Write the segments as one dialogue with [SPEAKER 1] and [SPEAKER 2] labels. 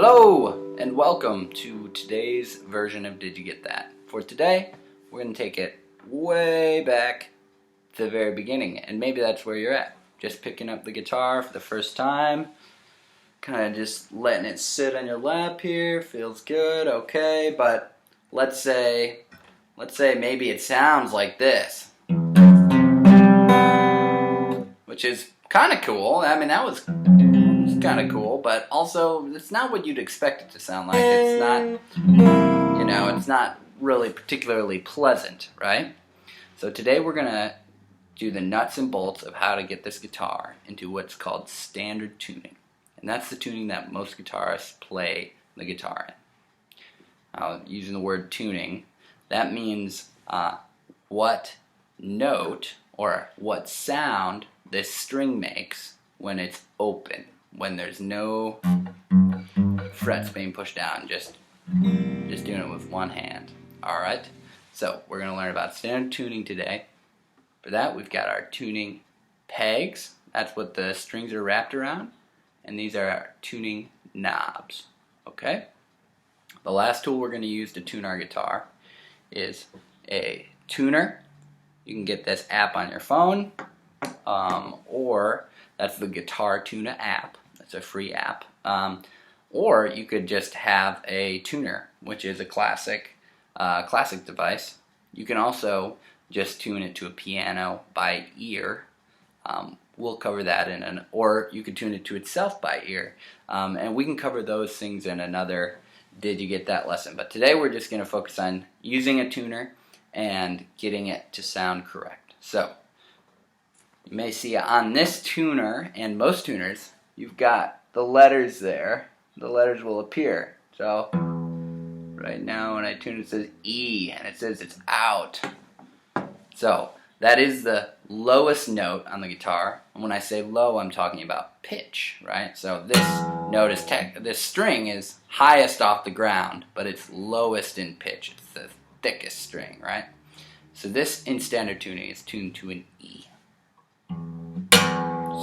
[SPEAKER 1] Hello and welcome to today's version of Did You Get That? For today, we're going to take it way back to the very beginning, and maybe that's where you're at. Just picking up the guitar for the first time, kind of just letting it sit on your lap here, feels good, okay, but let's say maybe it sounds like this, which is kind of cool. I mean, that was kind of cool, but also it's not what you'd expect it to sound like. It's not, it's not really particularly pleasant, right? So today we're gonna do the nuts and bolts of how to get this guitar into what's called standard tuning, and that's the tuning that most guitarists play the guitar in. Using the word tuning, that means what note or what sound this string makes when it's open, when there's no frets being pushed down, just doing it with one hand. Alright, so we're going to learn about standard tuning today. For that, we've got our tuning pegs. That's what the strings are wrapped around. And these are our tuning knobs. Okay? The last tool we're going to use to tune our guitar is a tuner. You can get this app on your phone, or that's the Guitar Tuna app. It's a free app. Or you could just have a tuner, which is a classic device. You can also just tune it to a piano by ear. We'll cover that or you can tune it to itself by ear. And we can cover those things in another Did You Get That lesson. But today we're just going to focus on using a tuner and getting it to sound correct. So you may see on this tuner, and most tuners, you've got the letters there. The letters will appear. So right now when I tune it says E, and it says it's out. So that is the lowest note on the guitar. And when I say low, I'm talking about pitch, right? So this note is this string is highest off the ground, but it's lowest in pitch. It's the thickest string, right? So this in standard tuning is tuned to an E.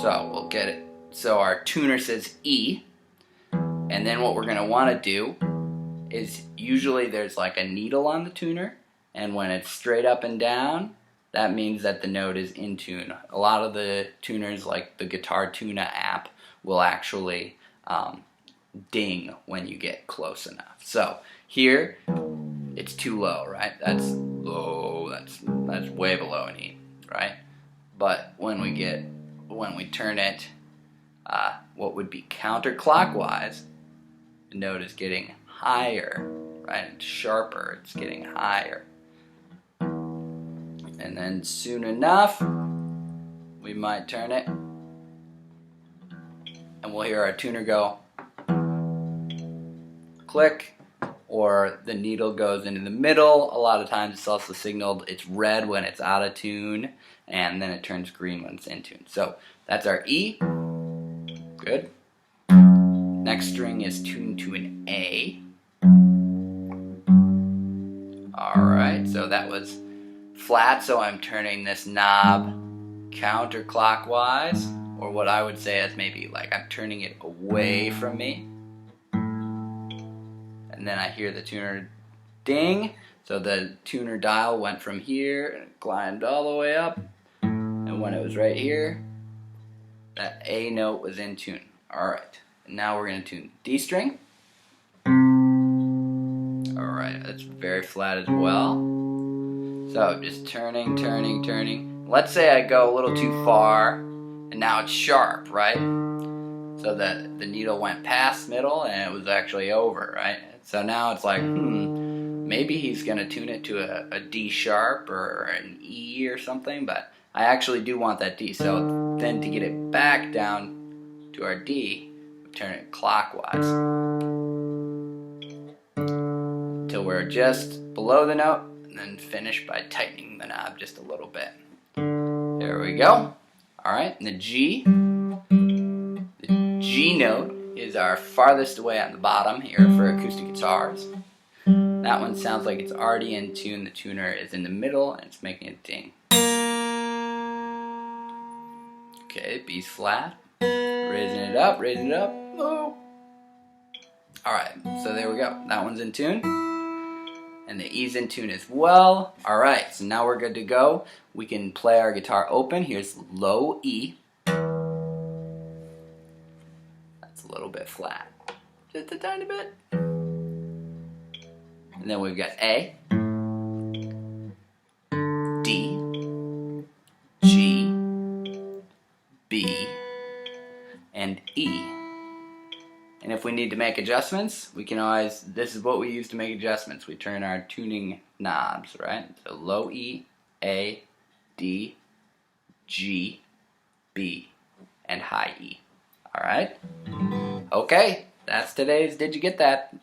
[SPEAKER 1] So we'll get it. So our tuner says E, and then what we're going to want to do is usually there's like a needle on the tuner, and when it's straight up and down, that means that the note is in tune. A lot of the tuners, like the Guitar Tuna app, will actually ding when you get close enough. So here, it's too low, right? That's low. That's way below an E, right? But when we turn it what would be counterclockwise, the note is getting higher, right? It's sharper, it's getting higher. And then soon enough, we might turn it, and we'll hear our tuner go click, or the needle goes into the middle. A lot of times it's also signaled it's red when it's out of tune, and then it turns green when it's in tune. So that's our E. Good. Next string is tuned to an A. Alright, so that was flat, so I'm turning this knob counterclockwise, or what I would say is maybe like I'm turning it away from me. And then I hear the tuner ding, so the tuner dial went from here and it climbed all the way up, and when it was right here, that A note was in tune. Alright, and now we're going to tune D string. Alright, that's very flat as well. So just turning. Let's say I go a little too far, and now it's sharp, right? So the needle went past middle, and it was actually over, right? So now it's like, maybe he's going to tune it to a D sharp or an E or something, but I actually do want that D. So then to get it back down to our D, we turn it clockwise until we're just below the note, and then finish by tightening the knob just a little bit. There we go. Alright, and the G note is our farthest away on the bottom here for acoustic guitars. That one sounds like it's already in tune. The tuner is in the middle and it's making it ding. Okay, B's flat. Raising it up. Oh. Alright, so there we go. That one's in tune. And the E's in tune as well. Alright, so now we're good to go. We can play our guitar open. Here's low E. That's a little bit flat. Just a tiny bit. And then we've got A, D, G, B, and E. And if we need to make adjustments, we can always, this is what we use to make adjustments. We turn our tuning knobs, right? So low E, A, D, G, B, and high E. Alright? Okay, that's today's Did You Get That?